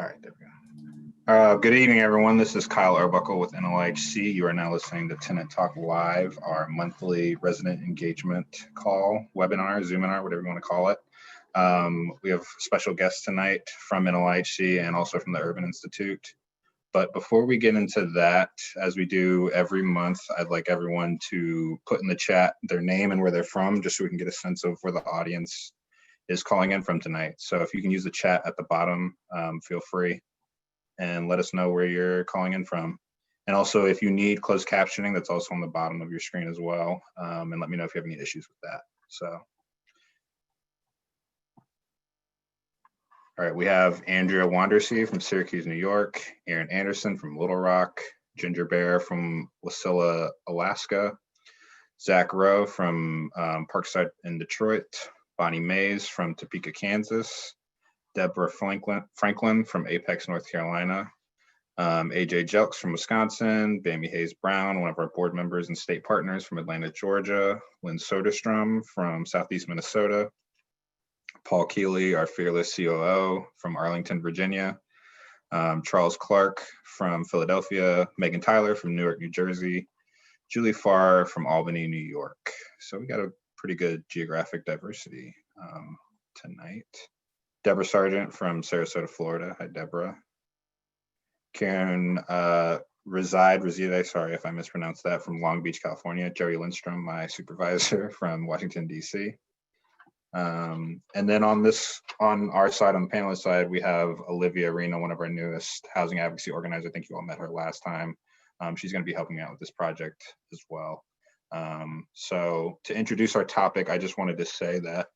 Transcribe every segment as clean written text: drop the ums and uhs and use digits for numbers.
All right, there we go. Good evening, everyone. This is Kyle Arbuckle with NLIHC. You are now listening to Tenant Talk Live, our monthly resident engagement call, webinar, Zoominar, whatever you want to call it. We have special guests tonight from NLIHC and also from the Urban Institute. But before we get into that, as we do every month, I'd like everyone to put in the chat their name and where they're from, just so we can get a sense of where the audience is calling in from tonight. So if you can use the chat at the bottom, feel free and let us know where you're calling in from. And also, if you need closed captioning, that's also on the bottom of your screen as well. And let me know if you have any issues with that. So, all right, we have Andrea Wandersea from Syracuse, New York, Aaron Anderson from Little Rock, Ginger Bear from Wasilla, Alaska, Zach Rowe from Parkside in Detroit, Bonnie Mays from Topeka, Kansas, Deborah Franklin from Apex, North Carolina, AJ Jelks from Wisconsin, Bambi Hayes Brown, one of our board members and state partners from Atlanta, Georgia, Lynn Soderstrom from Southeast Minnesota, Paul Keeley, our fearless COO from Arlington, Virginia, Charles Clark from Philadelphia, Megan Tyler from Newark, New Jersey, Julie Farr from Albany, New York. So we got a pretty good geographic diversity tonight. Deborah Sargent from Sarasota, Florida. Hi, Deborah. Karen Reside, sorry if I mispronounced that, from Long Beach, California. Jerry Lindstrom, my supervisor from Washington, DC. And then on our side, on the panelist side, we have Olivia Arena, one of our newest housing advocacy organizers. I think you all met her last time. She's going to be helping out with this project as well. So to introduce our topic, I just wanted to say that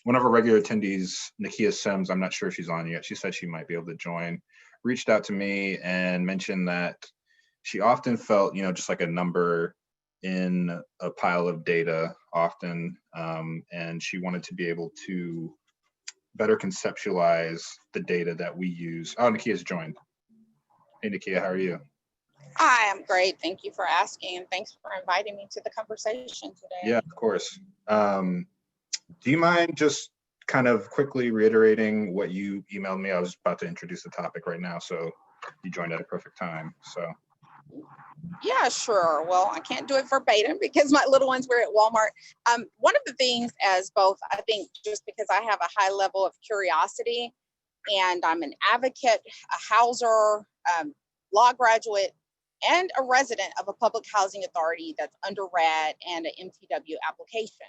one of our regular attendees, Nakia Sims, I'm not sure if she's on yet, she said she might be able to join, reached out to me and mentioned that she often felt, just like a number in a pile of data often, and she wanted to be able to better conceptualize the data that we use. Oh, Nakia's joined. Hey, Nakia, how are you? Hi, I'm great. Thank you for asking, and thanks for inviting me to the conversation today. Yeah, of course. Do you mind just kind of quickly reiterating what you emailed me? I was about to introduce the topic right now, so you joined at a perfect time. So. Yeah, sure. Well, I can't do it verbatim because my little ones were at Walmart. One of the things as both, I think just because I have a high level of curiosity and I'm an advocate, a houser, law graduate, and a resident of a public housing authority that's undergrad and an MTW application.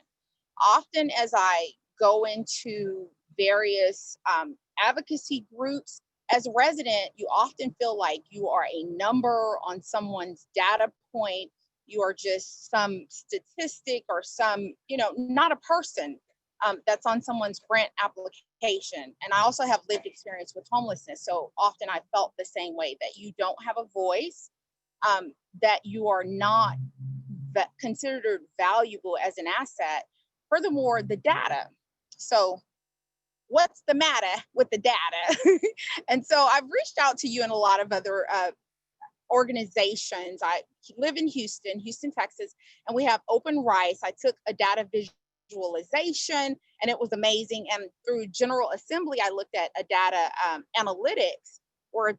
Often as I go into various advocacy groups, as a resident, you often feel like you are a number on someone's data point. You are just some statistic or some, not a person that's on someone's grant application. And I also have lived experience with homelessness. So often I felt the same way, that you don't have a voice, that you are not considered valuable as an asset. Furthermore, the data. So what's the matter with the data? And so I've reached out to you and a lot of other organizations. I live in Houston, Texas, and we have Open Rice. I took a data visualization and it was amazing. And through General Assembly, I looked at a data analytics where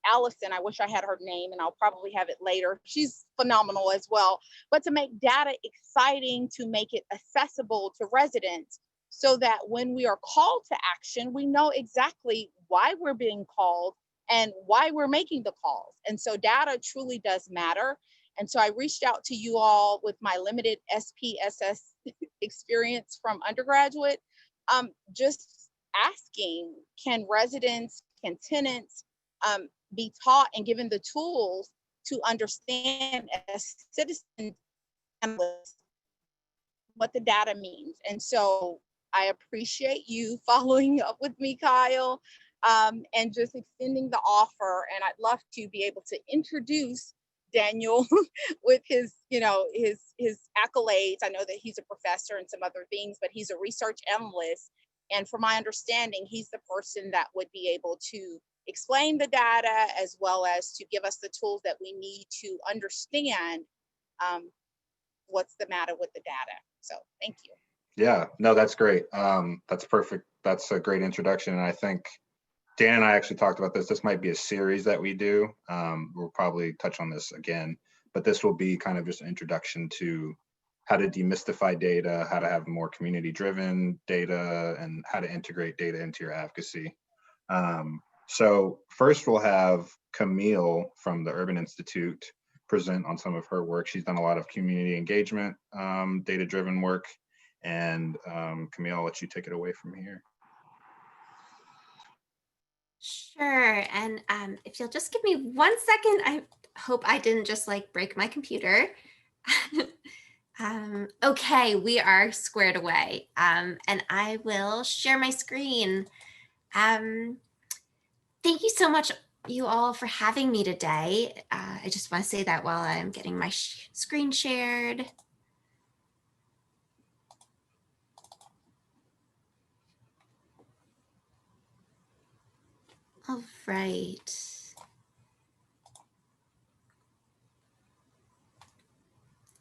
Allison, I wish I had her name and I'll probably have it later. She's phenomenal as well. But to make data exciting, to make it accessible to residents, so that when we are called to action, we know exactly why we're being called and why we're making the calls. And so data truly does matter. And so I reached out to you all with my limited SPSS experience from undergraduate, just asking, can residents, can tenants be taught and given the tools to understand as citizens what the data means? And so I appreciate you following up with me, Kyle, and just extending the offer. And I'd love to be able to introduce Daniel with his accolades. I know that he's a professor and some other things, but he's a research analyst. And from my understanding, he's the person that would be able to explain the data as well as to give us the tools that we need to understand what's the matter with the data. So thank you. Yeah, no, that's great. That's perfect. That's a great introduction. And I think Dan and I actually talked about this. This might be a series that we do. We'll probably touch on this again, but this will be kind of just an introduction to how to demystify data, how to have more community-driven data, and how to integrate data into your advocacy. So first we'll have Camille from the Urban Institute present on some of her work. She's done a lot of community engagement, data-driven work. And Camille, I'll let you take it away from here. Sure, and if you'll just give me 1 second, I hope I didn't just like break my computer. Okay, we are squared away, and I will share my screen. Thank you so much, you all, for having me today. I just want to say that while I'm getting my screen shared. All right.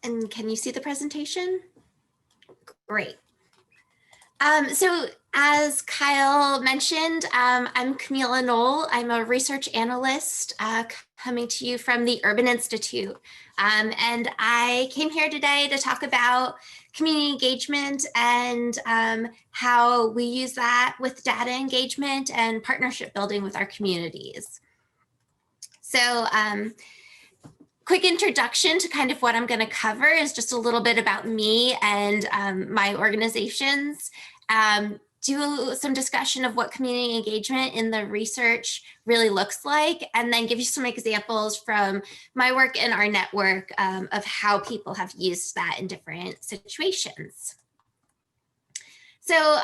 And can you see the presentation? Great. So as Kyle mentioned, I'm Camille Anoll. I'm a research analyst coming to you from the Urban Institute. And I came here today to talk about community engagement and how we use that with data engagement and partnership building with our communities. So quick introduction to kind of what I'm going to cover is just a little bit about me and my organizations. Do some discussion of what community engagement in the research really looks like, and then give you some examples from my work in our network of how people have used that in different situations. So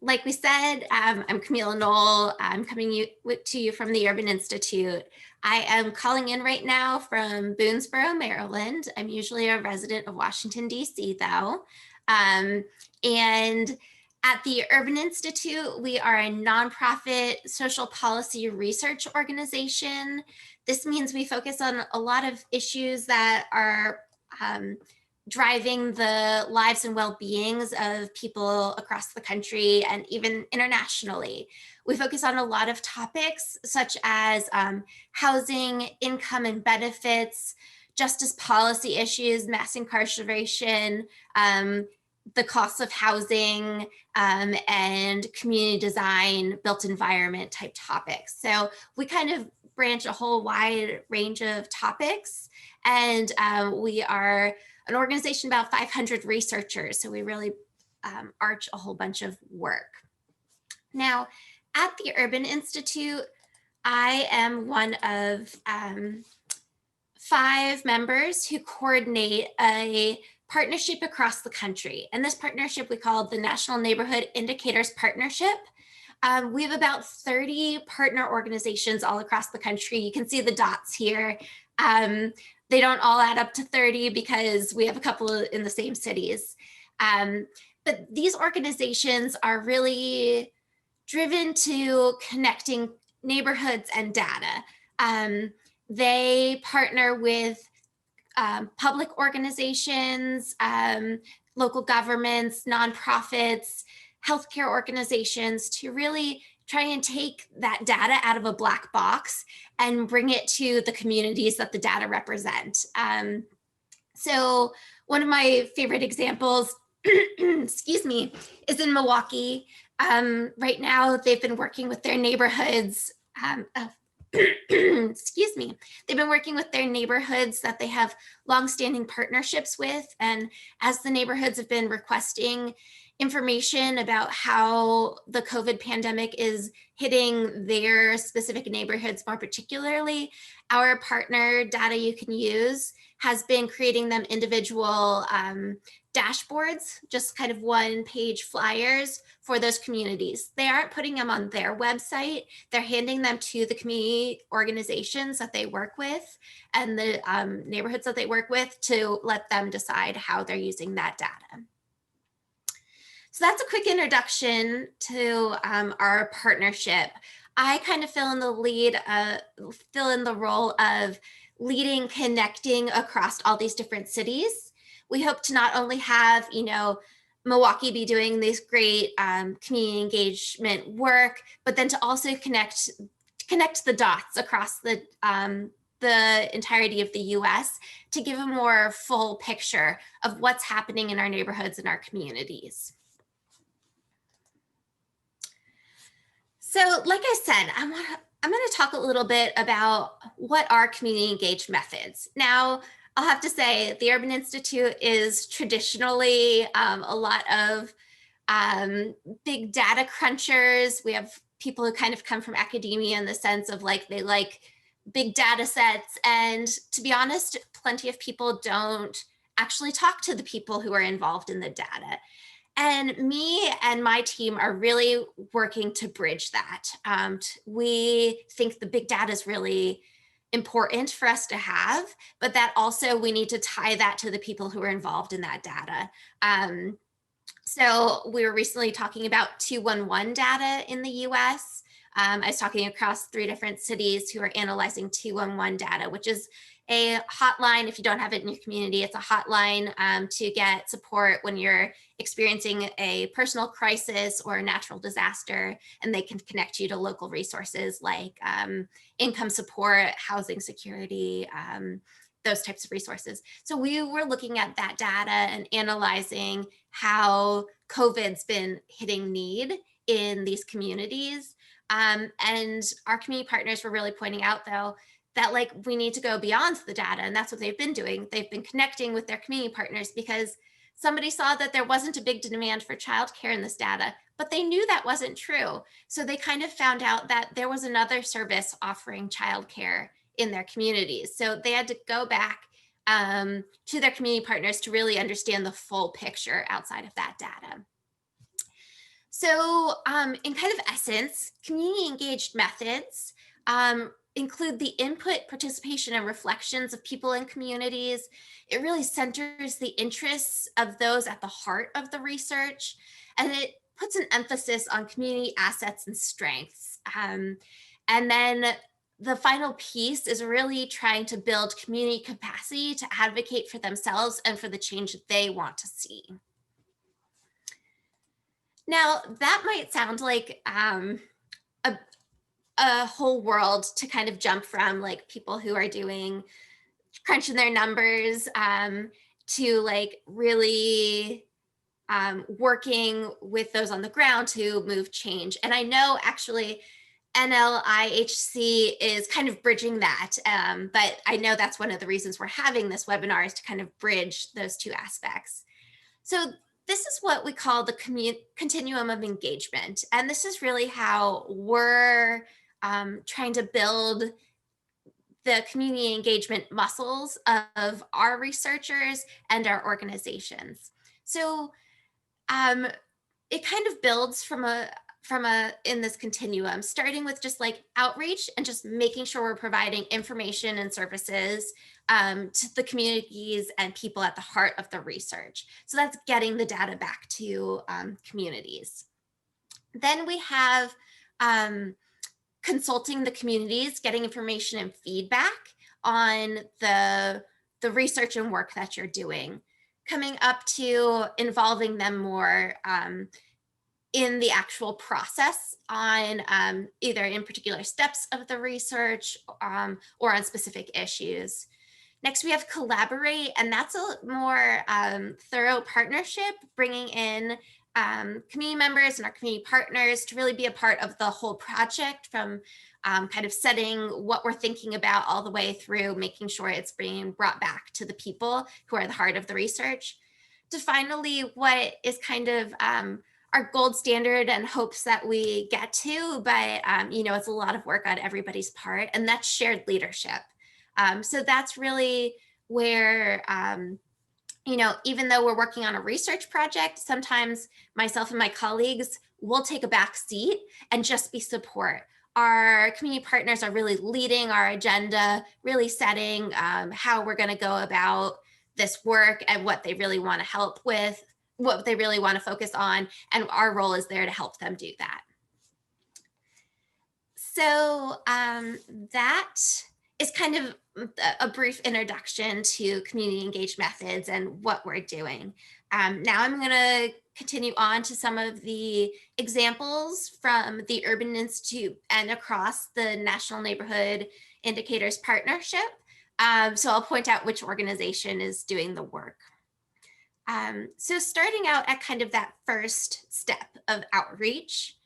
like we said, I'm Camille Anoll. I'm coming to you from the Urban Institute. I am calling in right now from Boonesboro, Maryland. I'm usually a resident of Washington, D.C. though. And at the Urban Institute, we are a nonprofit social policy research organization. This means we focus on a lot of issues that are driving the lives and well-beings of people across the country and even internationally. We focus on a lot of topics such as housing, income and benefits, justice policy issues, mass incarceration, the cost of housing, and community design, built environment type topics. So we kind of branch a whole wide range of topics, and we are an organization about 500 researchers. So we really arch a whole bunch of work. Now, at the Urban Institute, I am one of 5 members who coordinate a partnership across the country. And this partnership we call the National Neighborhood Indicators Partnership. We have about 30 partner organizations all across the country. You can see the dots here. They don't all add up to 30 because we have a couple in the same cities. But these organizations are really driven to connecting neighborhoods and data. They partner with public organizations, local governments, nonprofits, healthcare organizations to really try and take that data out of a black box and bring it to the communities that the data represent. So one of my favorite examples, excuse me, is in Milwaukee. Right now, they've been working with their neighborhoods. Excuse me. They've been working with their neighborhoods that they have longstanding partnerships with. And as the neighborhoods have been requesting information about how the COVID pandemic is hitting their specific neighborhoods more particularly, our partner Data You Can Use has been creating them individual dashboards, just kind of one-page flyers for those communities. They aren't putting them on their website. They're handing them to the community organizations that they work with and the neighborhoods that they work with to let them decide how they're using that data. So that's a quick introduction to our partnership. I kind of fill in the role of leading, connecting across all these different cities. We hope to not only have, Milwaukee be doing this great community engagement work, but then to also connect the dots across the entirety of the US to give a more full picture of what's happening in our neighborhoods and our communities. So like I said, I'm going to talk a little bit about what are community engaged methods. Now, I'll have to say the Urban Institute is traditionally a lot of big data crunchers. We have people who kind of come from academia in the sense of like, they like big data sets. And to be honest, plenty of people don't actually talk to the people who are involved in the data. And me and my team are really working to bridge that. We think the big data is really important for us to have, but that also we need to tie that to the people who are involved in that data. So we were recently talking about 211 data in the US. I was talking across 3 different cities who are analyzing 211 data, which is a hotline. If you don't have it in your community, it's a hotline to get support when you're experiencing a personal crisis or a natural disaster, and they can connect you to local resources like income support, housing security, those types of resources. So we were looking at that data and analyzing how COVID's been hitting need in these communities. And our community partners were really pointing out, though, that like we need to go beyond the data, and that's what they've been doing. They've been connecting with their community partners because somebody saw that there wasn't a big demand for childcare in this data, but they knew that wasn't true. So they kind of found out that there was another service offering childcare in their communities. So they had to go back to their community partners to really understand the full picture outside of that data. So in kind of essence, community engaged methods include the input, participation, and reflections of people in communities. It really centers the interests of those at the heart of the research, and it puts an emphasis on community assets and strengths. And then the final piece is really trying to build community capacity to advocate for themselves and for the change that they want to see. Now, that might sound like a whole world to kind of jump from like people who are doing crunching their numbers to like really working with those on the ground to move change. And I know actually NLIHC is kind of bridging that, but I know that's one of the reasons we're having this webinar is to kind of bridge those 2 aspects. So this is what we call the continuum of engagement. And this is really how we're trying to build the community engagement muscles of our researchers and our organizations. So it kind of builds from in this continuum, starting with just like outreach and just making sure we're providing information and services to the communities and people at the heart of the research. So that's getting the data back to communities. Then we have consulting the communities, getting information and feedback on the research and work that you're doing, coming up to involving them more in the actual process on either in particular steps of the research or on specific issues. Next, we have collaborate, and that's a more thorough partnership, bringing in community members and our community partners to really be a part of the whole project, from kind of setting what we're thinking about all the way through making sure it's being brought back to the people who are the heart of the research, to finally what is kind of our gold standard and hopes that we get to, but it's a lot of work on everybody's part, and that's shared leadership. So that's really where even though we're working on a research project, sometimes myself and my colleagues will take a back seat and just be support. Our community partners are really leading our agenda, really setting how we're going to go about this work and what they really want to help with, what they really want to focus on, and our role is there to help them do that. So that is kind of a brief introduction to community engaged methods and what we're doing. Now I'm going to continue on to some of the examples from the Urban Institute and across the National Neighborhood Indicators Partnership. So I'll point out which organization is doing the work. So starting out at kind of that first step of outreach,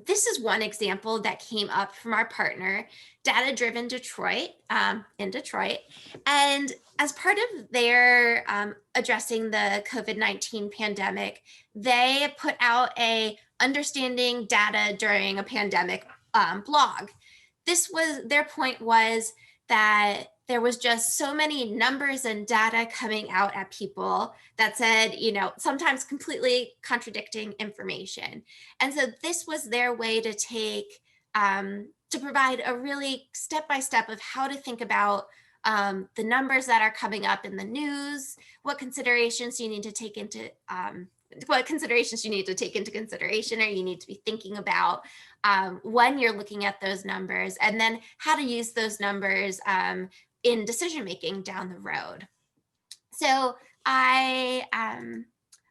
this is one example that came up from our partner, Data Driven Detroit, in Detroit. And as part of their addressing the COVID-19 pandemic, they put out a Understanding Data During a Pandemic blog. Their point was that there was just so many numbers and data coming out at people that said, sometimes completely contradicting information. And so this was their way to to provide a really step-by-step of how to think about the numbers that are coming up in the news, what considerations you need to take into consideration, or you need to be thinking about when you're looking at those numbers, and then how to use those numbers in decision making down the road. So I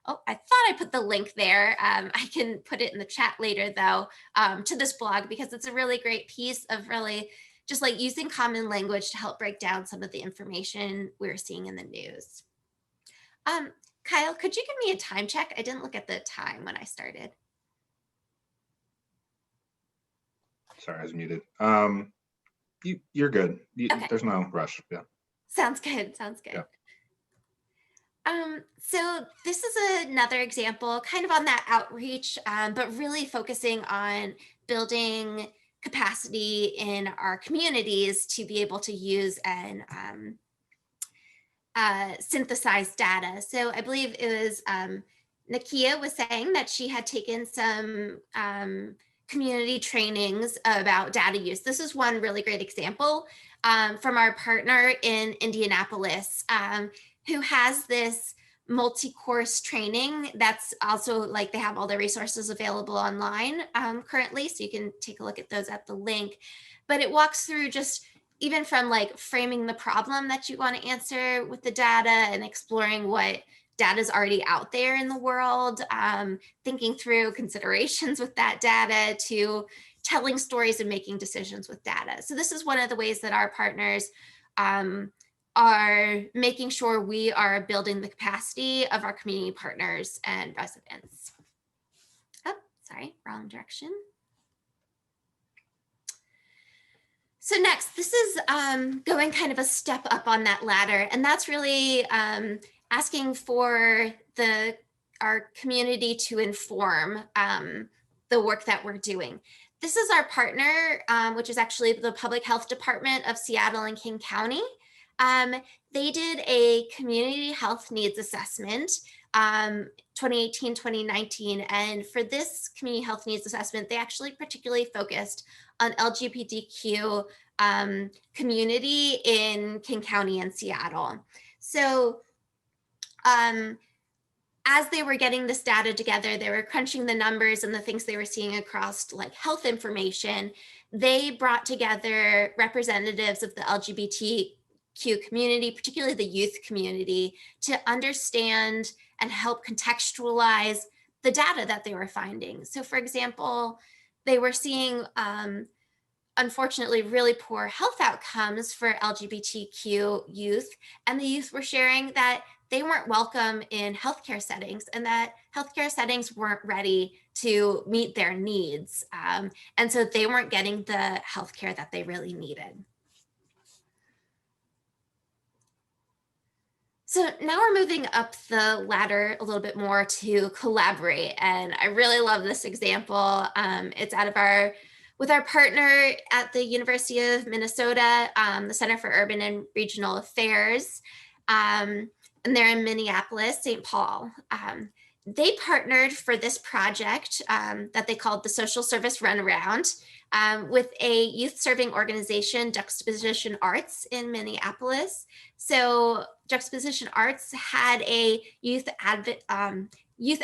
thought I put the link there. I can put it in the chat later though, to this blog, because it's a really great piece of really just like using common language to help break down some of the information we're seeing in the news. Kyle, could you give me a time check? I didn't look at the time when I started. Sorry, I was muted. You're good. Okay. There's no rush. Yeah. Sounds good. Yeah. So this is another example kind of on that outreach, but really focusing on building capacity in our communities to be able to use and synthesize data. So I believe it was Nakia was saying that she had taken some community trainings about data use. This is one really great example from our partner in Indianapolis, who has this multi-course training that's also like they have all the resources available online currently, so you can take a look at those at the link. But it walks through just even from like framing the problem that you want to answer with the data and exploring what data is already out there in the world, thinking through considerations with that data, to telling stories and making decisions with data. So this is one of the ways that our partners are making sure we are building the capacity of our community partners and residents. Oh, sorry, wrong direction. So next, this is going kind of a step up on that ladder, and that's really asking for our community to inform the work that we're doing. This is our partner, which is actually the Public Health Department of Seattle and King County. They did a community health needs assessment 2018, 2019. And for this community health needs assessment, they actually particularly focused on LGBTQ community in King County and Seattle. So as they were getting this data together, they were crunching the numbers and the things they were seeing across like health information. They brought together representatives of the LGBTQ community, particularly the youth community, to understand and help contextualize the data that they were finding. So for example, they were seeing, unfortunately, really poor health outcomes for LGBTQ youth, and the youth were sharing that they weren't welcome in healthcare settings and that healthcare settings weren't ready to meet their needs. And so they weren't getting the healthcare that they really needed. So now we're moving up the ladder a little bit more to collaborate. And I really love this example. It's with our partner at the University of Minnesota, the Center for Urban and Regional Affairs. And they're in Minneapolis, St. Paul. They partnered for this project that they called the Social Service Runaround with a youth serving organization, Juxtaposition Arts in Minneapolis. So Juxtaposition Arts had a youth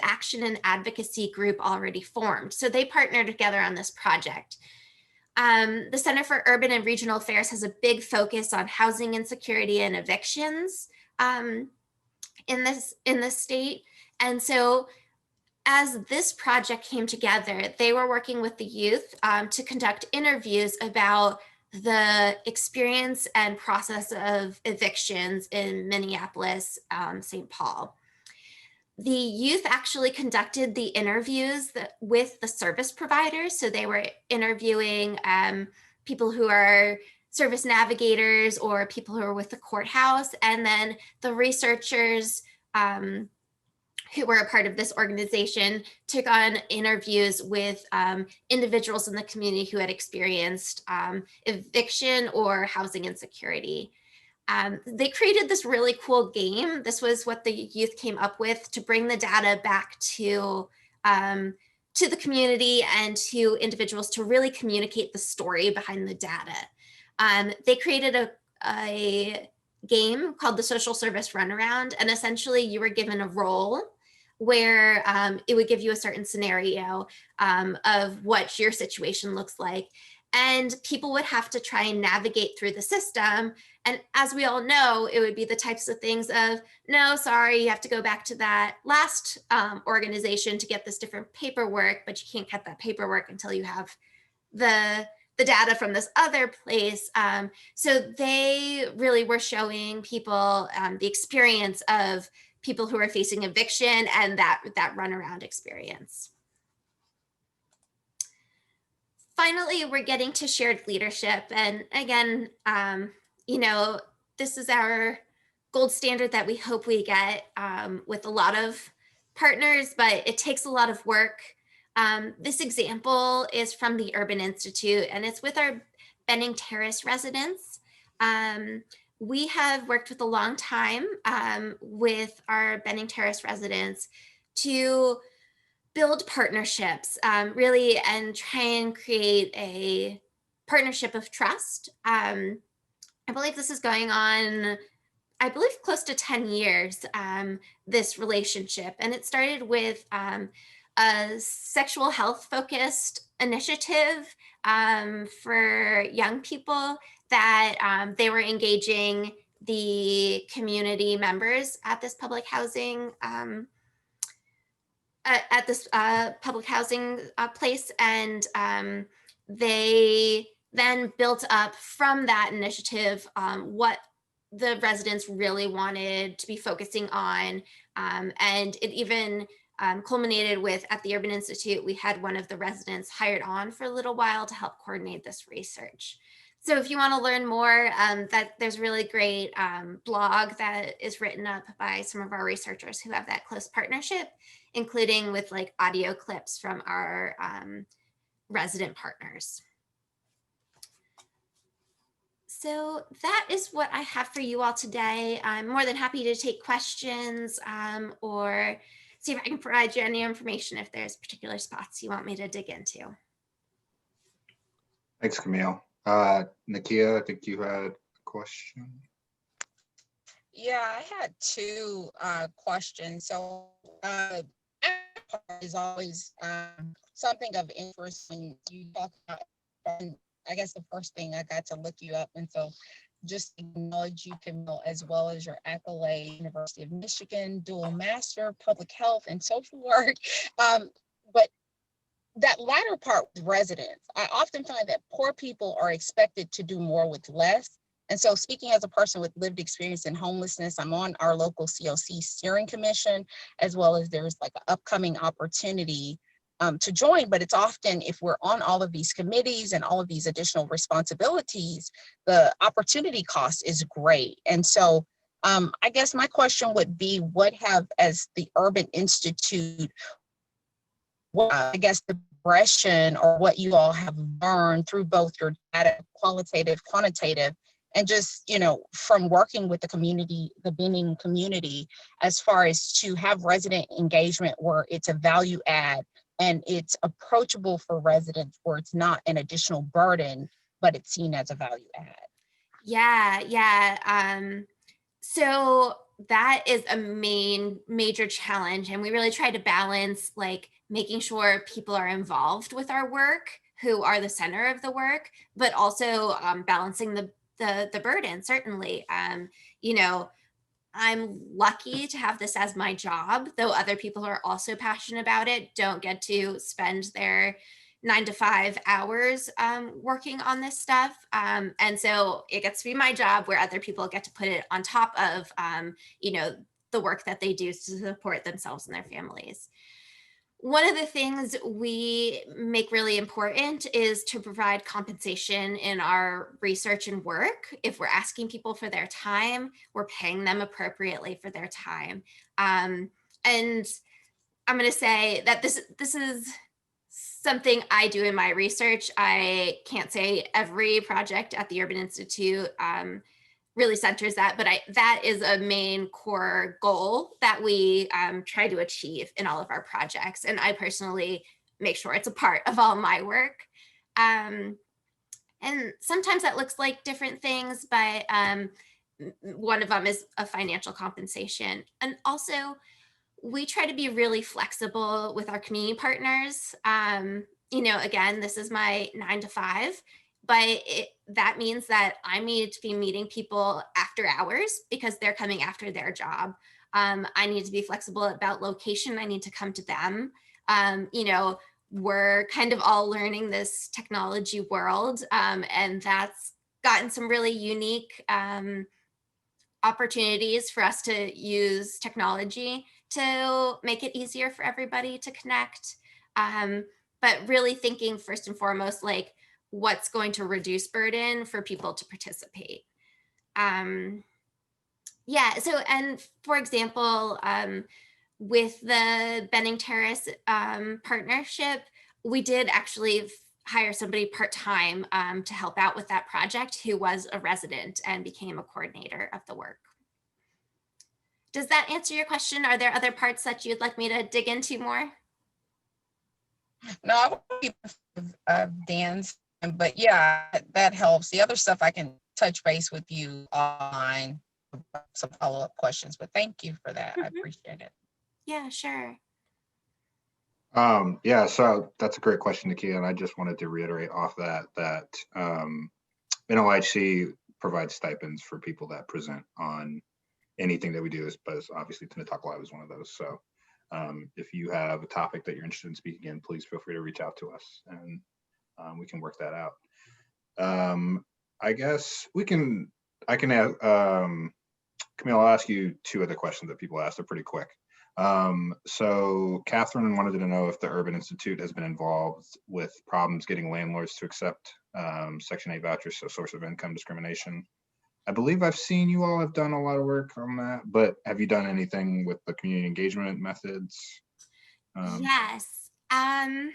action and advocacy group already formed. So they partnered together on this project. The Center for Urban and Regional Affairs has a big focus on housing insecurity and evictions in this state. And so as this project came together, they were working with the youth to conduct interviews about the experience and process of evictions in Minneapolis, St. Paul. The youth actually conducted the interviews with the service providers. So they were interviewing people who are service navigators or people who are with the courthouse. And then the researchers who were a part of this organization took on interviews with individuals in the community who had experienced eviction or housing insecurity. They created this really cool game. This was what the youth came up with to bring the data back to the community and to individuals to really communicate the story behind the data. They created a game called the Social Service Runaround, and essentially you were given a role where it would give you a certain scenario of what your situation looks like. And people would have to try and navigate through the system. And as we all know, it would be the types of things of, no, sorry, you have to go back to that last organization to get this different paperwork, but you can't get that paperwork until you have the data from this other place. So they really were showing people the experience of people who are facing eviction and that runaround experience. Finally, we're getting to shared leadership. And again, this is our gold standard that we hope we get with a lot of partners, but it takes a lot of work. This example is from the Urban Institute, and it's with our Benning Terrace residents. We have worked with a long time with our Benning Terrace residents to build partnerships, really, and try and create a partnership of trust. I believe this is going on, close to 10 years, this relationship. And it started with a sexual health focused initiative for young people that they were engaging the community members at this public housing place, and they then built up from that initiative what the residents really wanted to be focusing on, and it even culminated with, at the Urban Institute, we had one of the residents hired on for a little while to help coordinate this research. So if you want to learn more, there's a really great blog that is written up by some of our researchers who have that close partnership, including with like audio clips from our resident partners. So that is what I have for you all today. I'm more than happy to take questions or see if I can provide you any information if there's particular spots you want me to dig into. Thanks, Camille. Nakia, I think you had a question. Yeah, I had two questions. So is always something of interest when you talk about, and I guess the first thing I got to look you up, and so just acknowledge you, Camille, as well as your accolade, University of Michigan, dual master, public health, and social work. But that latter part with residents, I often find that poor people are expected to do more with less. And so speaking as a person with lived experience in homelessness, I'm on our local COC steering commission, as well as there's like an upcoming opportunity to join, but it's often, if we're on all of these committees and all of these additional responsibilities, the opportunity cost is great. And so I guess my question would be, what have, as the Urban Institute, I guess the progression or what you all have learned through both your data, qualitative, quantitative, and just, from working with the community, the Benning community, as far as to have resident engagement where it's a value add and it's approachable for residents, where it's not an additional burden, but it's seen as a value add. Yeah. So that is a major challenge. And we really try to balance like making sure people are involved with our work who are the center of the work, but also balancing the burden, certainly. You know, I'm lucky to have this as my job, though other people who are also passionate about it don't get to spend their 9 to 5 hours working on this stuff. And so it gets to be my job where other people get to put it on top of, you know, the work that they do to support themselves and their families. One of the things we make really important is to provide compensation in our research and work. If we're asking people for their time, we're paying them appropriately for their time. And I'm going to say that this is something I do in my research. I can't say every project at the Urban Institute really centers that, but that is a main core goal that we try to achieve in all of our projects. And I personally make sure it's a part of all my work. And sometimes that looks like different things, but one of them is a financial compensation. And also, we try to be really flexible with our community partners. You know, again, this is my 9 to 5. But that means that I need to be meeting people after hours because they're coming after their job. I need to be flexible about location. I need to come to them. You know, we're kind of all learning this technology world, and that's gotten some really unique opportunities for us to use technology to make it easier for everybody to connect. But really thinking first and foremost, like, what's going to reduce burden for people to participate. Yeah, so, and for example, with the Benning Terrace partnership, we did actually hire somebody part-time to help out with that project who was a resident and became a coordinator of the work. Does that answer your question? Are there other parts that you'd like me to dig into more? No, I would keep Dan's, but yeah, that helps. The other stuff I can touch base with you online, some follow-up questions, but thank you for that. I appreciate it. Yeah, sure. Yeah, so that's a great question, Nakia, and I just wanted to reiterate off that NLIHC provides stipends for people that present on anything that we do, but obviously Tenant Talk Live is one of those. So if you have a topic that you're interested in speaking in, please feel free to reach out to us and we can work that out. I guess I can add, Camille, I'll ask you 2 other questions that people asked. They're pretty quick. So Catherine wanted to know if the Urban Institute has been involved with problems getting landlords to accept Section 8 vouchers, so source of income discrimination. I believe I've seen you all have done a lot of work on that, but have you done anything with the community engagement methods? Yes, I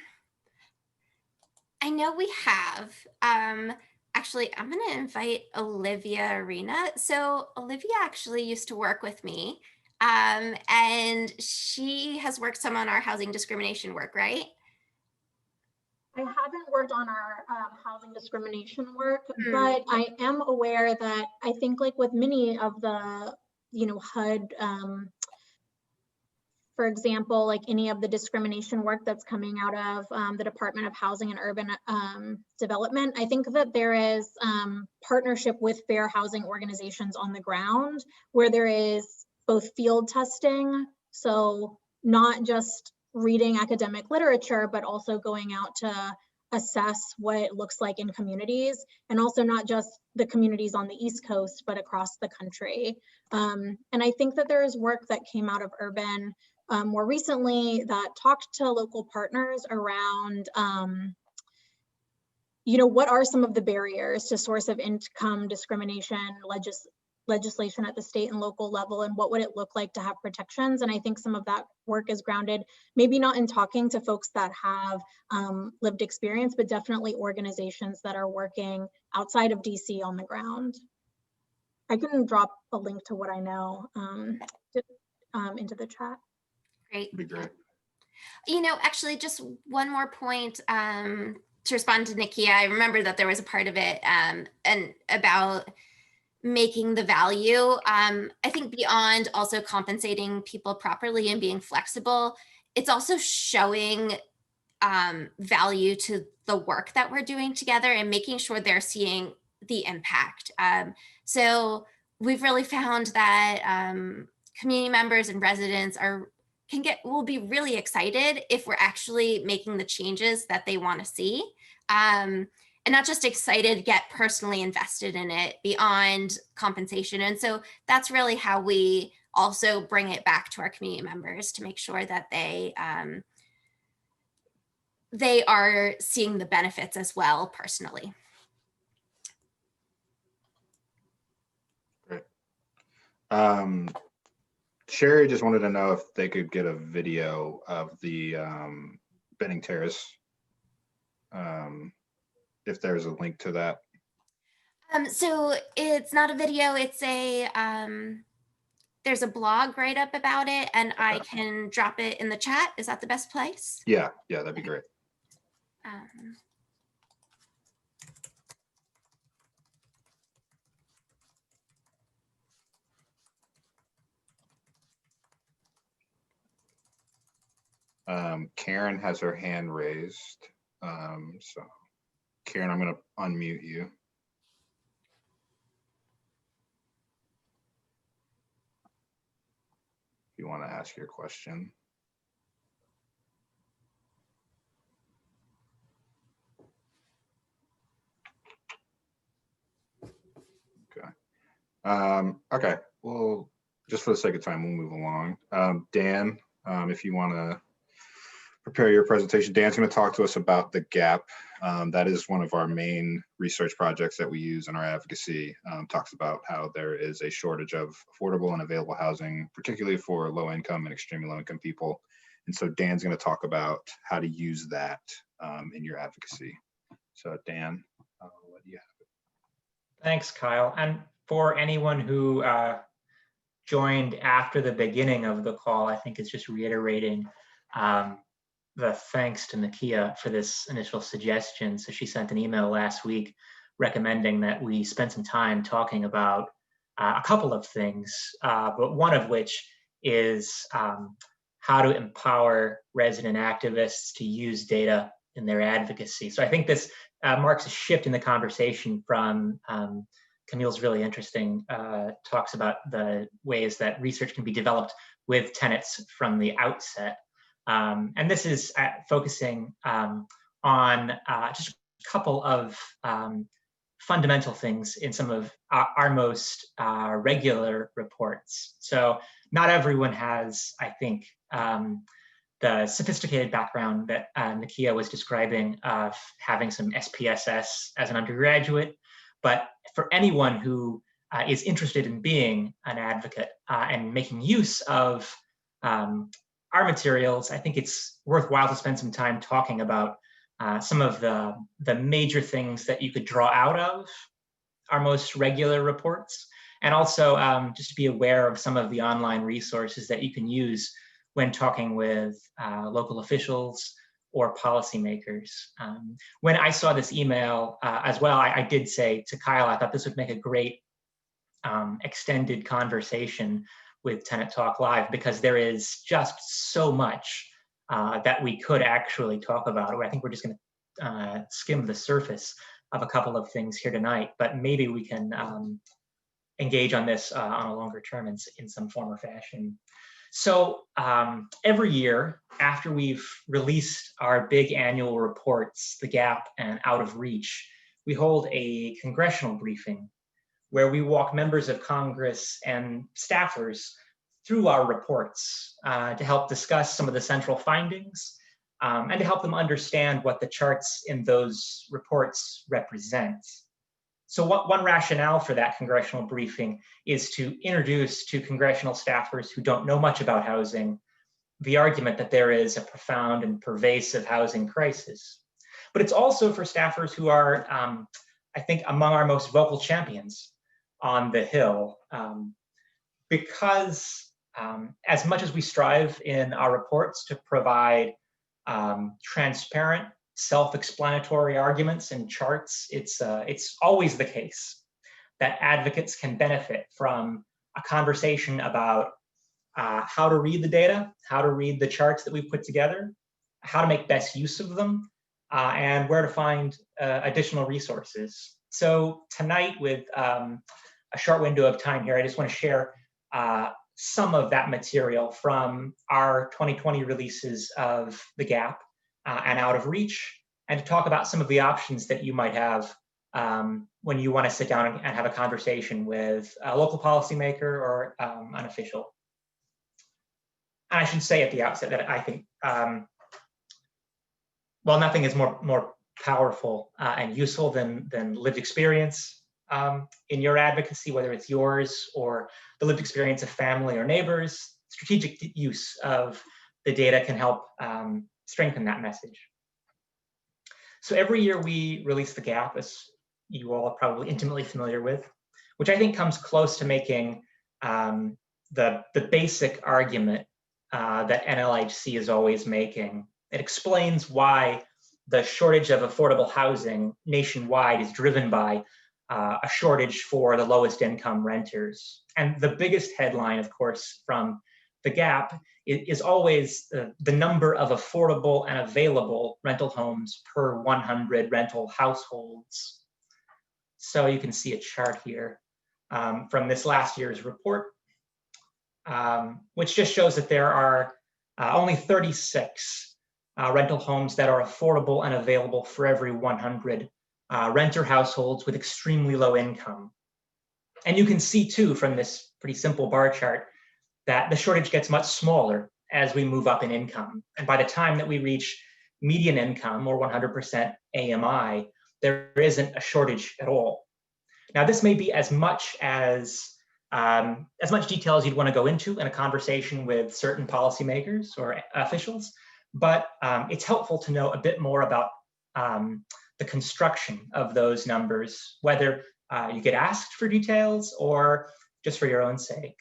know we have. Actually, I'm going to invite Olivia Arena. So Olivia actually used to work with me, and she has worked some on our housing discrimination work, right? I haven't worked on our housing discrimination work, but I am aware that I think, like with many of the, you know, HUD, for example, like any of the discrimination work that's coming out of the Department of Housing and Urban Development, I think that there is partnership with fair housing organizations on the ground where there is both field testing, so not just reading academic literature, but also going out to assess what it looks like in communities, and also not just the communities on the East Coast, but across the country. And I think that there is work that came out of Urban more recently that talked to local partners around, you know, what are some of the barriers to source of income discrimination legislation at the state and local level, and what would it look like to have protections? And I think some of that work is grounded, maybe not in talking to folks that have lived experience, but definitely organizations that are working outside of DC on the ground. I can drop a link to what I know into the chat. Great. That'd be great. You know, actually, just one more point to respond to Nakia. I remember that there was a part of it and about making the value. I think beyond also compensating people properly and being flexible, it's also showing value to the work that we're doing together and making sure they're seeing the impact. So we've really found that community members and residents will be really excited if we're actually making the changes that they want to see. And not just excited, get personally invested in it beyond compensation. And so that's really how we also bring it back to our community members to make sure that they are seeing the benefits as well personally. Great. Sherry just wanted to know if they could get a video of the Benning Terrace, if there's a link to that. So it's not a video, it's a, there's a blog write-up about it, and Okay. I can drop it in the chat. Is that the best place? Yeah, that'd be great. Karen has her hand raised. So Karen, I'm going to unmute you. If you want to ask your question. Okay. Okay. Well, just for the sake of time, we'll move along. Dan, if you want to prepare your presentation. Dan's going to talk to us about the gap. That is one of our main research projects that we use in our advocacy. Talks about how there is a shortage of affordable and available housing, particularly for low income and extremely low income people. And so Dan's going to talk about how to use that in your advocacy. So Dan, what do you have? Thanks, Kyle. And for anyone who joined after the beginning of the call, I think it's just reiterating the thanks to Nakia for this initial suggestion. So she sent an email last week recommending that we spend some time talking about a couple of things, but one of which is how to empower resident activists to use data in their advocacy. So I think this marks a shift in the conversation from Camille's really interesting talks about the ways that research can be developed with tenants from the outset. And this is focusing on just a couple of fundamental things in some of our most regular reports. So not everyone has, I think, the sophisticated background that Nakia was describing of having some SPSS as an undergraduate. But for anyone who is interested in being an advocate and making use of our materials, I think it's worthwhile to spend some time talking about some of the major things that you could draw out of our most regular reports, and also just to be aware of some of the online resources that you can use when talking with local officials or policymakers. When I saw this email as well, I did say to Kyle, I thought this would make a great extended conversation with Tenant Talk Live, because there is just so much that we could actually talk about. I think we're just going to skim the surface of a couple of things here tonight, but maybe we can engage on this on a longer term in some form or fashion. So every year after we've released our big annual reports, The Gap and Out of Reach, we hold a congressional briefing where we walk members of Congress and staffers through our reports to help discuss some of the central findings and to help them understand what the charts in those reports represent. So one rationale for that congressional briefing is to introduce to congressional staffers who don't know much about housing the argument that there is a profound and pervasive housing crisis. But it's also for staffers who are, I think, among our most vocal champions on the Hill, because as much as we strive in our reports to provide transparent, self-explanatory arguments and charts, it's always the case that advocates can benefit from a conversation about how to read the data, how to read the charts that we've put together, how to make best use of them, and where to find additional resources. So tonight, with a short window of time here, I just want to share some of that material from our 2020 releases of The Gap and Out of Reach, and to talk about some of the options that you might have when you want to sit down and have a conversation with a local policymaker or an official. And I should say at the outset that I think, while nothing is more powerful and useful than lived experience in your advocacy, whether it's yours or the lived experience of family or neighbors, strategic use of the data can help strengthen that message. So every year we release The Gap, as you all are probably intimately familiar with, which I think comes close to making the basic argument that NLIHC is always making. It explains why the shortage of affordable housing nationwide is driven by a shortage for the lowest income renters. And the biggest headline, of course, from The Gap is always the number of affordable and available rental homes per 100 rental households. So you can see a chart here from this last year's report, which just shows that there are only 36 rental homes that are affordable and available for every 100 renter households with extremely low income. And you can see too from this pretty simple bar chart that the shortage gets much smaller as we move up in income. And by the time that we reach median income or 100% AMI, there isn't a shortage at all. Now, this may be as much detail as you'd want to go into in a conversation with certain policymakers or officials, but it's helpful to know a bit more about the construction of those numbers, whether you get asked for details or just for your own sake.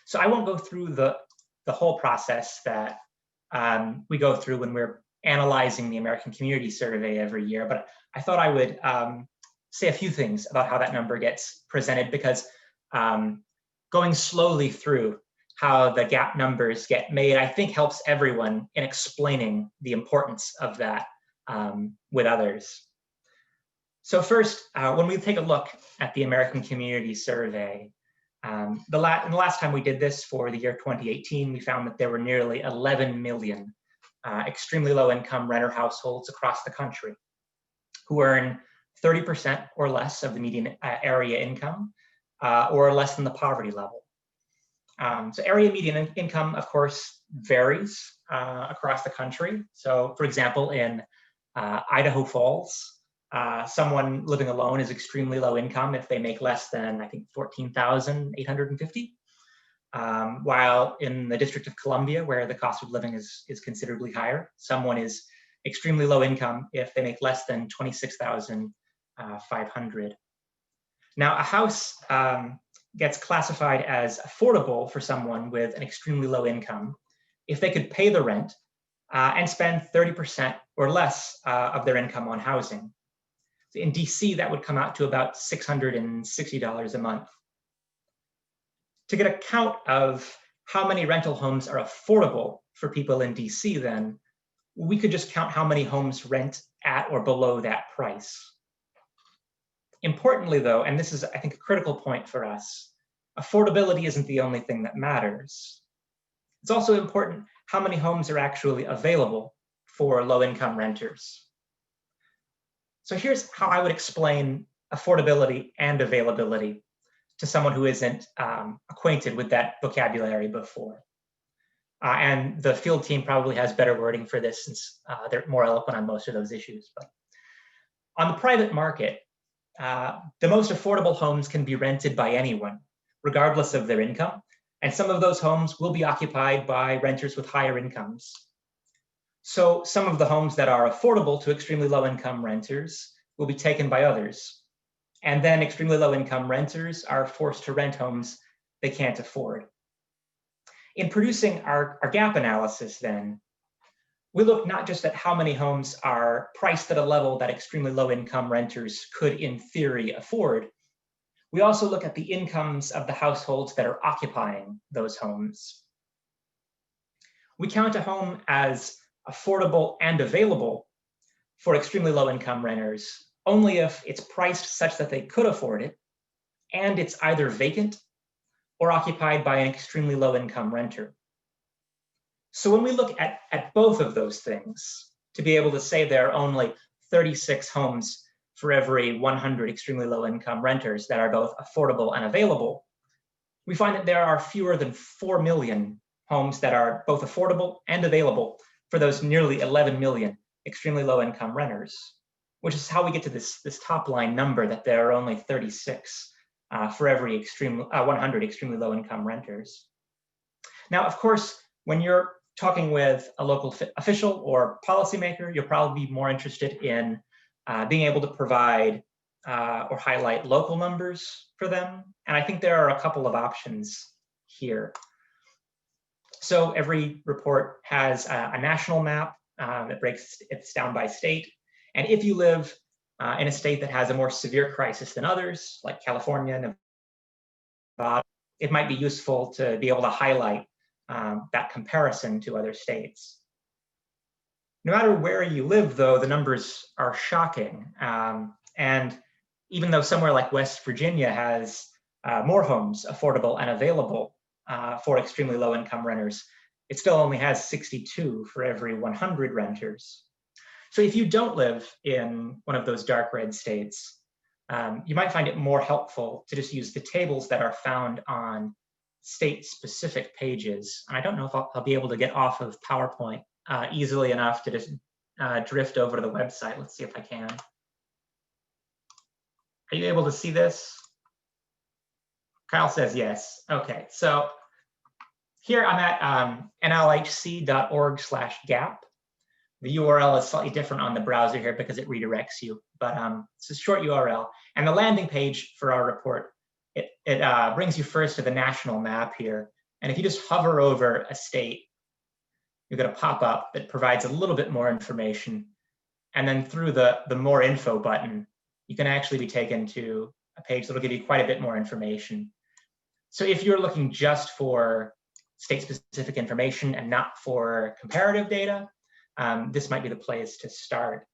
So I won't go through the whole process that we go through when we're analyzing the American Community Survey every year, but I thought I would say a few things about how that number gets presented, because going slowly through how the gap numbers get made, I think helps everyone in explaining the importance of that with others. So first, when we take a look at the American Community Survey, the last time we did this for the year 2018, we found that there were nearly 11 million extremely low income renter households across the country who earn 30% or less of the median area income or less than the poverty level. So area median income, of course, varies across the country. So for example, in Idaho Falls, someone living alone is extremely low income if they make less than, I think, $14,850. While in the District of Columbia, where the cost of living is considerably higher, someone is extremely low income if they make less than $26,500. Now, a house gets classified as affordable for someone with an extremely low income if they could pay the rent and spend 30% or less of their income on housing. So in DC, that would come out to about $660 a month. To get a count of how many rental homes are affordable for people in DC, then, we could just count how many homes rent at or below that price. Importantly, though, and this is, I think, a critical point for us, affordability isn't the only thing that matters. It's also important how many homes are actually available for low-income renters. So here's how I would explain affordability and availability to someone who isn't acquainted with that vocabulary before. And the field team probably has better wording for this since they're more eloquent on most of those issues. But on the private market, the most affordable homes can be rented by anyone, regardless of their income. And some of those homes will be occupied by renters with higher incomes. So some of the homes that are affordable to extremely low income renters will be taken by others. And then extremely low income renters are forced to rent homes they can't afford. In producing our gap analysis, then, we look not just at how many homes are priced at a level that extremely low income renters could, in theory, afford. We also look at the incomes of the households that are occupying those homes. We count a home as affordable and available for extremely low income renters only if it's priced such that they could afford it and it's either vacant or occupied by an extremely low income renter. So when we look at both of those things, to be able to say there are only 36 homes for every 100 extremely low income renters that are both affordable and available, we find that there are fewer than 4 million homes that are both affordable and available for those nearly 11 million extremely low income renters, which is how we get to this top line number that there are only 36 for every 100 extremely low income renters. Now, of course, when you're talking with a local official or policymaker, you'll probably be more interested in being able to provide or highlight local numbers for them. And I think there are a couple of options here. So every report has a national map that breaks it down by state. And if you live in a state that has a more severe crisis than others, like California, Nevada, it might be useful to be able to highlight that comparison to other states. No matter where you live, though, the numbers are shocking. And even though somewhere like West Virginia has more homes affordable and available for extremely low income renters, it still only has 62 for every 100 renters. So if you don't live in one of those dark red states, you might find it more helpful to just use the tables that are found on state-specific pages. And I don't know if I'll be able to get off of PowerPoint easily enough to just drift over to the website. Let's see if I can. Are you able to see this? Kyle says yes. Okay, so here I'm at nlihc.org/gap. The URL is slightly different on the browser here because it redirects you, but it's a short URL. And the landing page for our report, it brings you first to the national map here. And if you just hover over a state, you're going to pop up that provides a little bit more information. And then through the more info button, you can actually be taken to a page that'll give you quite a bit more information. So if you're looking just for state-specific information and not for comparative data, this might be the place to start.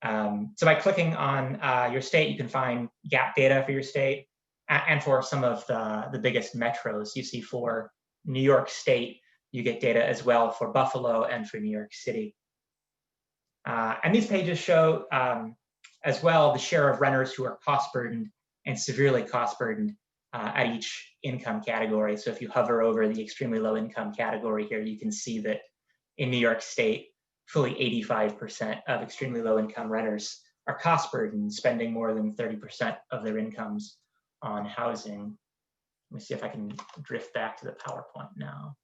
So by clicking on your state, you can find gap data for your state and for some of the biggest metros. You see for New York State, you get data as well for Buffalo and for New York City. And these pages show as well the share of renters who are cost burdened and severely cost burdened at each income category. So if you hover over the extremely low income category here, you can see that in New York State, fully 85% of extremely low income renters are cost burdened, spending more than 30% of their incomes on housing. Let me see if I can drift back to the PowerPoint now.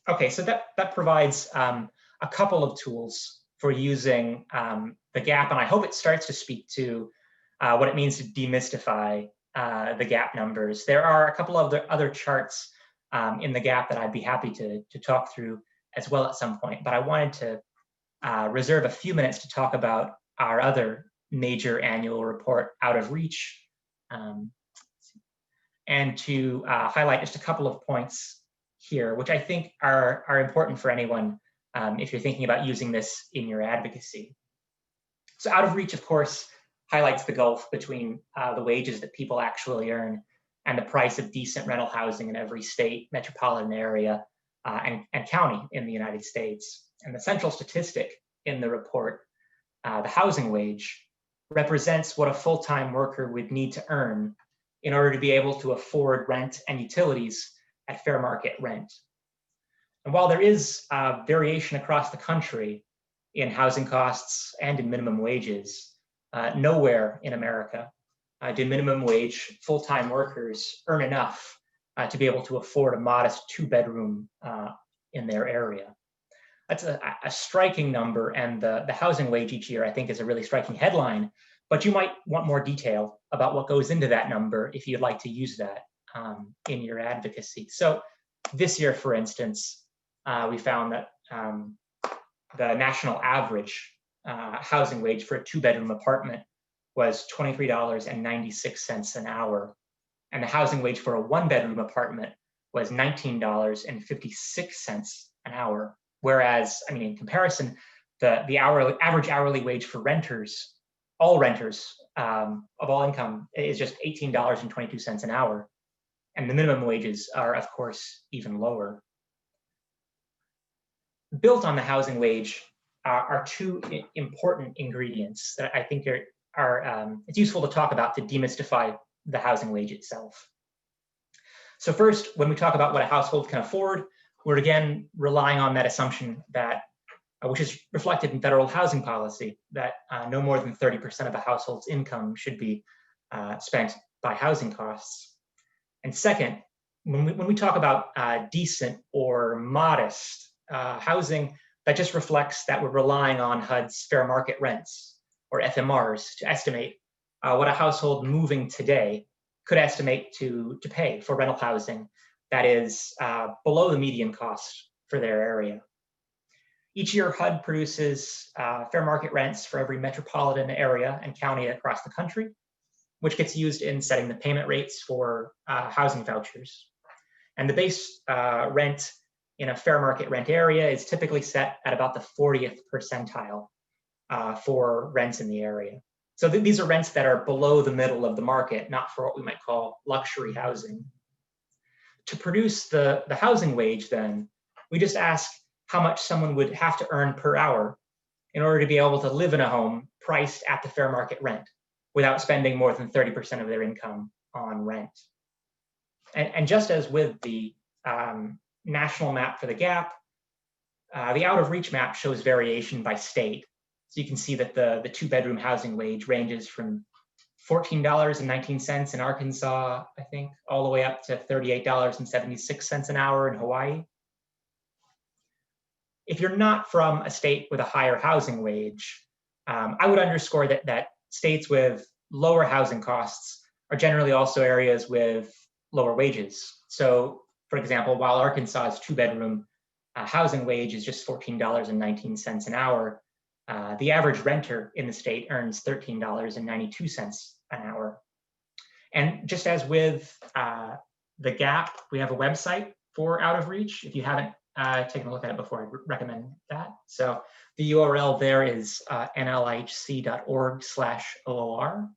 Okay, so that provides a couple of tools for using the gap, and I hope it starts to speak to what it means to demystify the gap numbers. There are a couple of other charts in the gap that I'd be happy to talk through as well at some point, but I wanted to reserve a few minutes to talk about our other major annual report, Out of Reach, and to highlight just a couple of points here, which I think are important for anyone if you're thinking about using this in your advocacy. So Out of Reach, of course, highlights the gulf between the wages that people actually earn and the price of decent rental housing in every state, metropolitan area, and county in the United States. And the central statistic in the report, the housing wage, represents what a full-time worker would need to earn in order to be able to afford rent and utilities at fair market rent. And while there is variation across the country in housing costs and in minimum wages, nowhere in America do minimum wage full-time workers earn enough to be able to afford a modest 2-bedroom in their area. That's a striking number, and the housing wage each year, I think, is a really striking headline, but you might want more detail about what goes into that number if you'd like to use that in your advocacy. So this year, for instance, we found that the national average housing wage for a 2-bedroom apartment was $23.96 an hour, and the housing wage for a 1-bedroom apartment was $19.56 an hour. Whereas, I mean, in comparison, the average hourly wage for renters, all renters of all income, is just $18.22 an hour. And the minimum wages are, of course, even lower. Built on the housing wage are two important ingredients that I think it's useful to talk about to demystify the housing wage itself. So first, when we talk about what a household can afford, we're again relying on that assumption that, which is reflected in federal housing policy, that no more than 30% of a household's income should be spent by housing costs. And second, when we talk about decent or modest housing, that just reflects that we're relying on HUD's fair market rents, or FMRs, to estimate what a household moving today could estimate to pay for rental housing that is below the median cost for their area. Each year, HUD produces fair market rents for every metropolitan area and county across the country, which gets used in setting the payment rates for housing vouchers. And the base rent in a fair market rent area is typically set at about the 40th percentile for rents in the area. So these are rents that are below the middle of the market, not for what we might call luxury housing. To produce the housing wage, then, we just ask how much someone would have to earn per hour in order to be able to live in a home priced at the fair market rent without spending more than 30% of their income on rent. And just as with the national map for the gap, the out of reach map shows variation by state. So you can see that the two-bedroom housing wage ranges from $14.19 in Arkansas, I think, all the way up to $38.76 an hour in Hawaii. If you're not from a state with a higher housing wage, I would underscore that states with lower housing costs are generally also areas with lower wages. So, for example, while Arkansas's two-bedroom housing wage is just $14.19 an hour, the average renter in the state earns $13.92 an hour. And just as with the gap, we have a website for Out of Reach. If you haven't taken a look at it before, I recommend that. So the URL there is nlihc.org/OOR.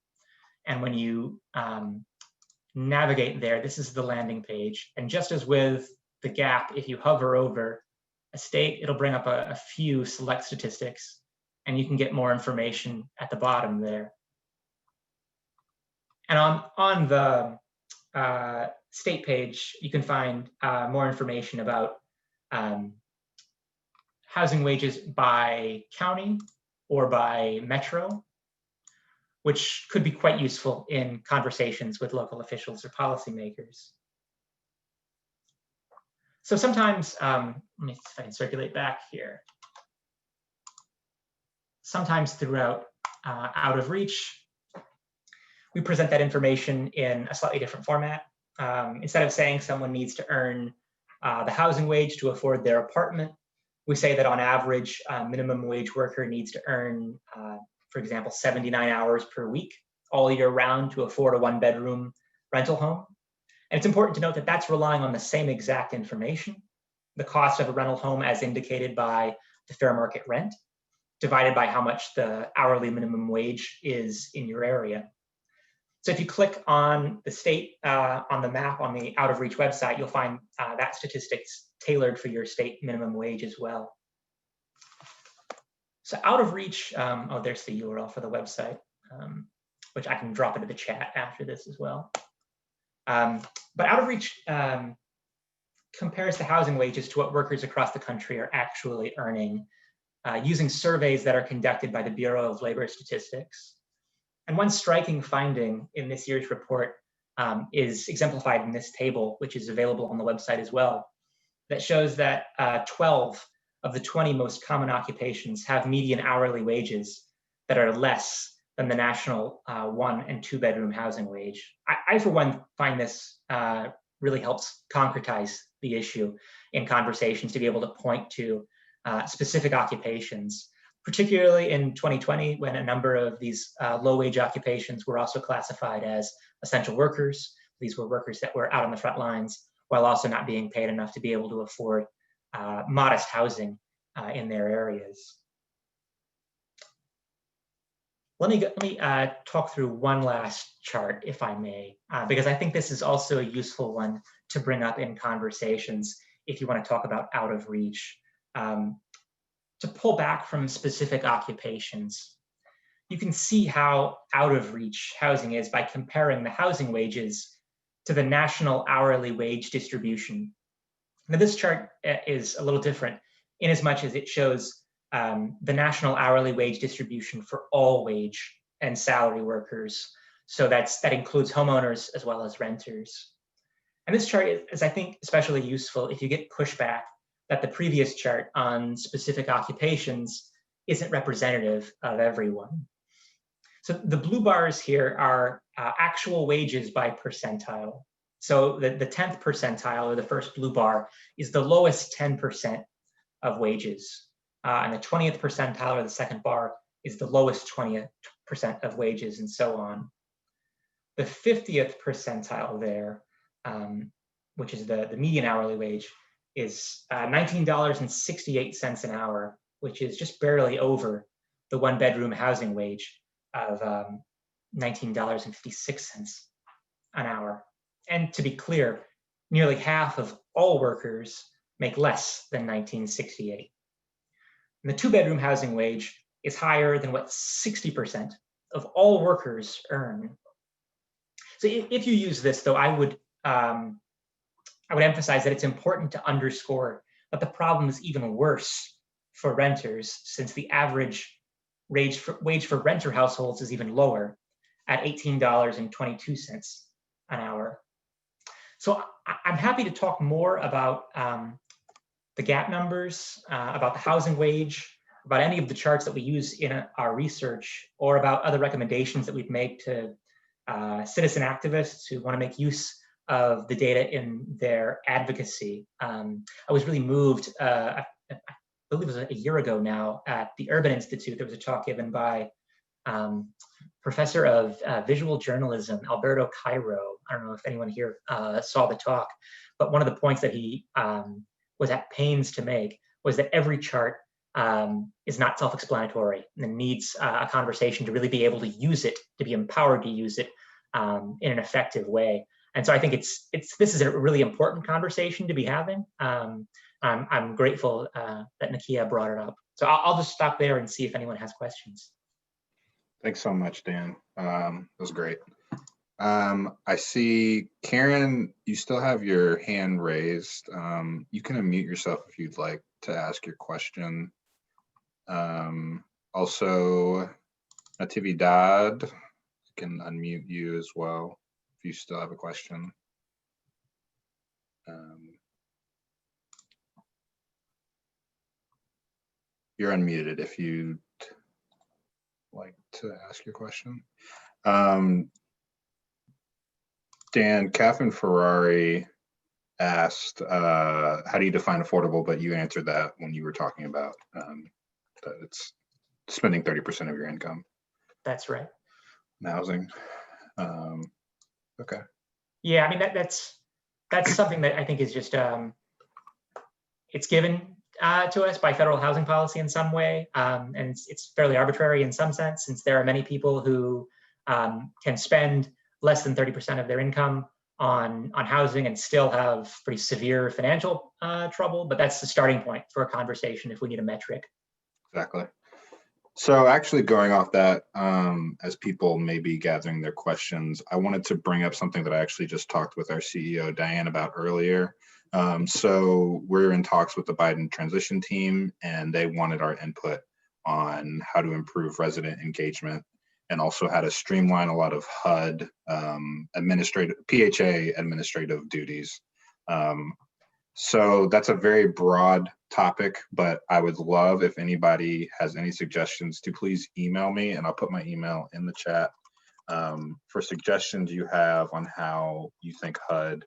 And when you navigate there, this is the landing page. And just as with the gap, if you hover over a state, it'll bring up a few select statistics, and you can get more information at the bottom there. And on the state page, you can find more information about housing wages by county or by metro, which could be quite useful in conversations with local officials or policymakers. So sometimes, let me see if I can circulate back here. Sometimes throughout Out of Reach, we present that information in a slightly different format. Instead of saying someone needs to earn the housing wage to afford their apartment, we say that on average, a minimum wage worker needs to earn, for example, 79 hours per week all year round to afford a one-bedroom rental home. And it's important to note that that's relying on the same exact information, the cost of a rental home as indicated by the fair market rent, divided by how much the hourly minimum wage is in your area. So if you click on the state on the map on the Out of Reach website, you'll find that statistics tailored for your state minimum wage as well. So Out of Reach, oh, there's the URL for the website, which I can drop into the chat after this as well. But Out of Reach compares the housing wages to what workers across the country are actually earning using surveys that are conducted by the Bureau of Labor Statistics. And one striking finding in this year's report is exemplified in this table, which is available on the website as well, that shows that 12 of the 20 most common occupations have median hourly wages that are less than the national one- and two-bedroom housing wage. I, for one, find this really helps concretize the issue in conversations to be able to point to specific occupations, particularly in 2020, when a number of these low-wage occupations were also classified as essential workers. These were workers that were out on the front lines, while also not being paid enough to be able to afford modest housing in their areas. Let me talk through one last chart, if I may, because I think this is also a useful one to bring up in conversations if you want to talk about out of reach. To pull back from specific occupations, you can see how out of reach housing is by comparing the housing wages to the national hourly wage distribution. Now, this chart is a little different in as much as it shows the national hourly wage distribution for all wage and salary workers. So that includes homeowners as well as renters. And this chart is, I think, especially useful if you get pushback that the previous chart on specific occupations isn't representative of everyone. So the blue bars here are actual wages by percentile. So the 10th percentile, or the first blue bar, is the lowest 10% of wages. And the 20th percentile, or the second bar, is the lowest 20% of wages, and so on. The 50th percentile there, which is the median hourly wage, is $19.68 an hour, which is just barely over the one-bedroom housing wage of $19.56 an hour. And to be clear, nearly half of all workers make less than $19.68. And the two-bedroom housing wage is higher than what 60% of all workers earn. So if you use this, though, I would emphasize that it's important to underscore that the problem is even worse for renters, since the average wage for renter households is even lower at $18.22 an hour. So I'm happy to talk more about the gap numbers, about the housing wage, about any of the charts that we use in our research, or about other recommendations that we've made to citizen activists who want to make use of the data in their advocacy. I was really moved, I believe it was a year ago now, at the Urban Institute. There was a talk given by Professor of Visual Journalism, Alberto Cairo. I don't know if anyone here saw the talk, but one of the points that he was at pains to make was that every chart is not self-explanatory and needs a conversation to really be able to use it, to be empowered to use it in an effective way. And so I think this is a really important conversation to be having. I'm grateful that Nakia brought it up. So I'll just stop there and see if anyone has questions. Thanks so much, Dan. That was great. I see, Karen, you still have your hand raised. You can unmute yourself if you'd like to ask your question. Also, Natividad can unmute you as well if you still have a question. You're unmuted if you'd like to ask your question. Dan, Catherine Ferrari asked, how do you define affordable? But you answered that when you were talking about that it's spending 30% of your income. That's right. Housing. Okay. Yeah, I mean, that's something that I think is just, it's given to us by federal housing policy in some way. And it's fairly arbitrary in some sense, since there are many people who can spend less than 30% of their income on housing and still have pretty severe financial trouble. But that's the starting point for a conversation if we need a metric. Exactly. So actually going off that, as people may be gathering their questions, I wanted to bring up something that I actually just talked with our CEO, Diane, about earlier. So we're in talks with the Biden transition team, and they wanted our input on how to improve resident engagement and also how to streamline a lot of HUD PHA administrative duties. So that's a very broad topic, but I would love if anybody has any suggestions to please email me, and I'll put my email in the chat for suggestions you have on how you think HUD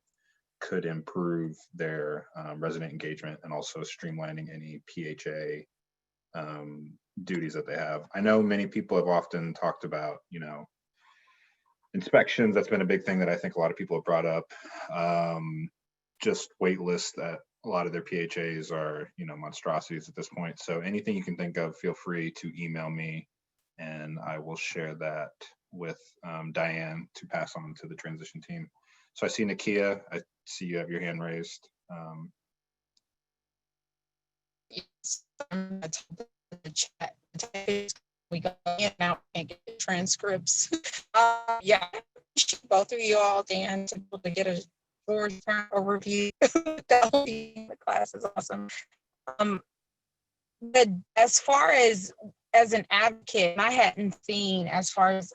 could improve their resident engagement and also streamlining any PHA duties that they have. I know many people have often talked about, inspections. That's been a big thing that I think a lot of people have brought up. just wait lists that a lot of their PHAs are, you know, monstrosities at this point. So anything you can think of, feel free to email me, and I will share that with Diane to pass on to the transition team. So I see Nakia, I see you have your hand raised. Yes, I'm at the chat. We go in and out and get the transcripts. Yeah, I appreciate both of you all, Dan, to be able to get a short term overview. The class is awesome. But as far as an advocate, I hadn't seen as far as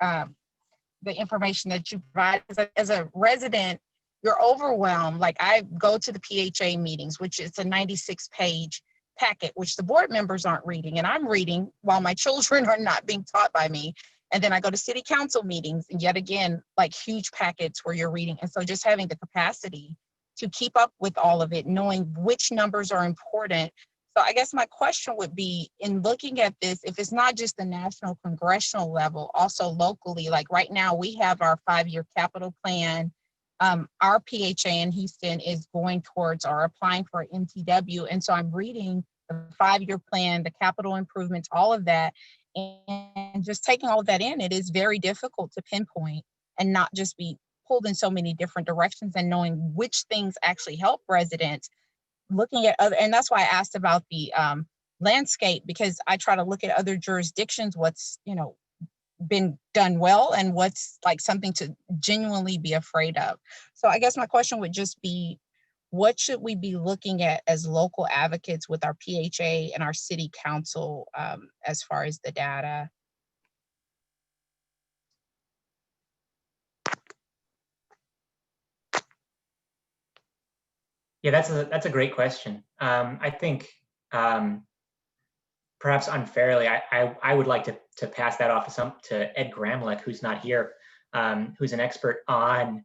the information that you provide as a resident, you're overwhelmed. Like I go to the PHA meetings, which is a 96-page packet, which the board members aren't reading, and I'm reading while my children are not being taught by me. And then I go to city council meetings, and yet again, like huge packets where you're reading. And so just having the capacity to keep up with all of it, knowing which numbers are important. So I guess my question would be, in looking at this, if it's not just the national congressional level, also locally, like right now we have our 5-year capital plan. Our PHA in Houston is going towards or applying for NTW. And so I'm reading the 5-year plan, the capital improvements, all of that, and just taking all of that in. It is very difficult to pinpoint and not just be pulled in so many different directions, and knowing which things actually help residents. Looking at other, and that's why I asked about the landscape, because I try to look at other jurisdictions, what's, you know, been done well and what's like something to genuinely be afraid of. So I guess my question would just be, what should we be looking at as local advocates with our PHA and our city council as far as the data? Yeah, that's a great question. I think perhaps unfairly, I would like to pass that off to Ed Gramlich, who's not here, who's an expert on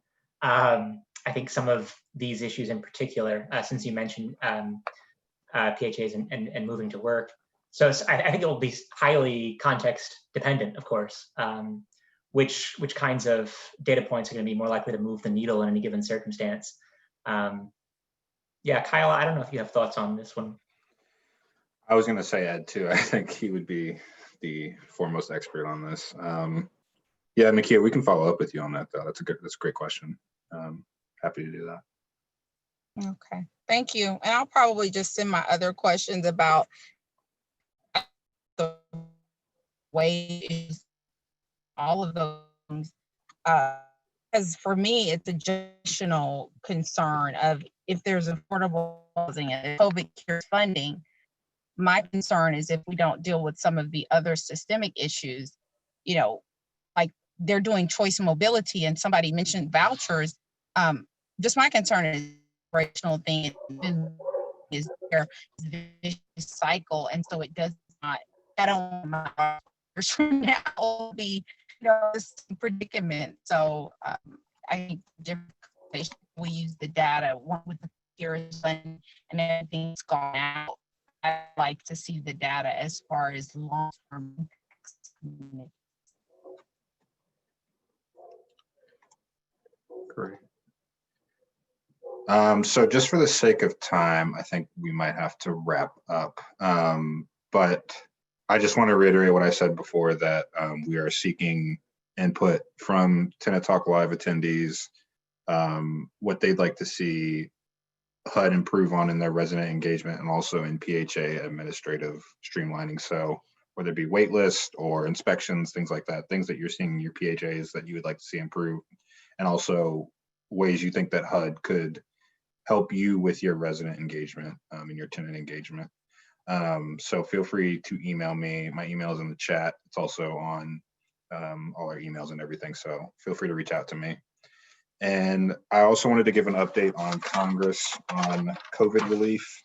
I think some of these issues in particular, since you mentioned PHAs and moving to work. So I think it will be highly context dependent, of course. Which kinds of data points are going to be more likely to move the needle in any given circumstance? Yeah, Kyle, I don't know if you have thoughts on this one. I was going to say Ed too. I think he would be the foremost expert on this. Yeah, Nakia, we can follow up with you on that though. That's a great question. Happy to do that. Okay, thank you. And I'll probably just send my other questions about the ways, all of those things. Because for me, it's additional concern of if there's affordable housing and COVID care funding. My concern is if we don't deal with some of the other systemic issues, you know, like they're doing choice mobility, and somebody mentioned vouchers. Just my concern is operational thing is there is a vicious cycle, and so it does not. I don't want my from now will be, you know, this predicament. So I think we use the data, one with the peers and everything's gone out. I like to see the data as far as long-term. Great. So just for the sake of time, I think we might have to wrap up. But I just want to reiterate what I said before, that we are seeking input from Tenant Talk Live attendees, what they'd like to see HUD improve on in their resident engagement and also in PHA administrative streamlining. So whether it be wait list or inspections, things like that, things that you're seeing in your PHAs that you would like to see improve, and also ways you think that HUD could help you with your resident engagement and your tenant engagement. So feel free to email me. My email is in the chat. It's also on all our emails and everything. So feel free to reach out to me. And I also wanted to give an update on Congress on COVID relief.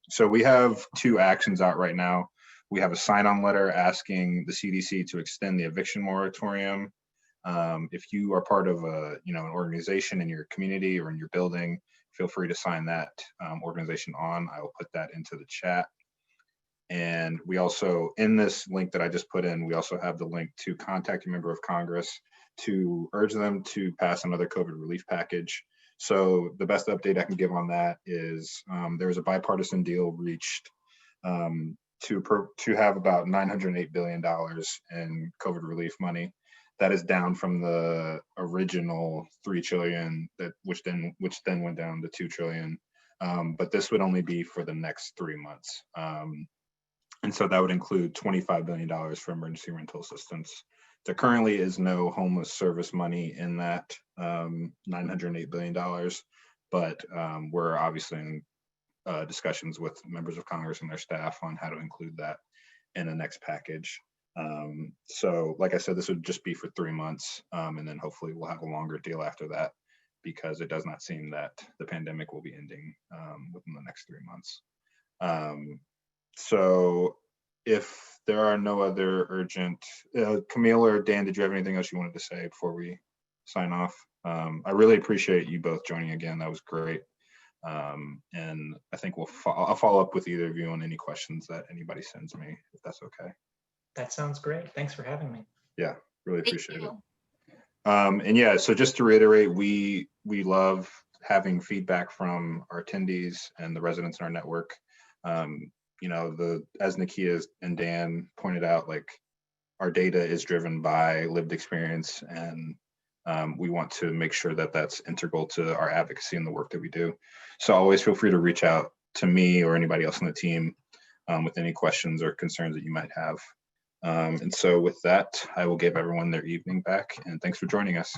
So we have 2 actions out right now. We have a sign-on letter asking the CDC to extend the eviction moratorium. If you are part of an organization in your community or in your building, feel free to sign that organization on. I will put that into the chat. And we also, in this link that I just put in, we also have the link to contact a member of Congress to urge them to pass another COVID relief package. So the best update I can give on that is there was a bipartisan deal reached to have about $908 billion in COVID relief money. That is down from the original $3 trillion which then went down to $2 trillion. But this would only be for the next 3 months. And so that would include $25 billion for emergency rental assistance. There currently is no homeless service money in that $908 billion, but we're obviously in discussions with members of Congress and their staff on how to include that in the next package. So like I said, this would just be for 3 months, and then hopefully we'll have a longer deal after that, because it does not seem that the pandemic will be ending within the next 3 months. So if there are no other urgent, Camille or Dan, did you have anything else you wanted to say before we sign off? I really appreciate you both joining again. That was great. And I think I'll follow up with either of you on any questions that anybody sends me, if that's okay. That sounds great. Thanks for having me. Yeah, really appreciate it. And yeah, so just to reiterate, we love having feedback from our attendees and the residents in our network. You know, as Nakia and Dan pointed out, like, our data is driven by lived experience, and we want to make sure that that's integral to our advocacy and the work that we do. So always feel free to reach out to me or anybody else on the team with any questions or concerns that you might have. And so with that, I will give everyone their evening back, and thanks for joining us.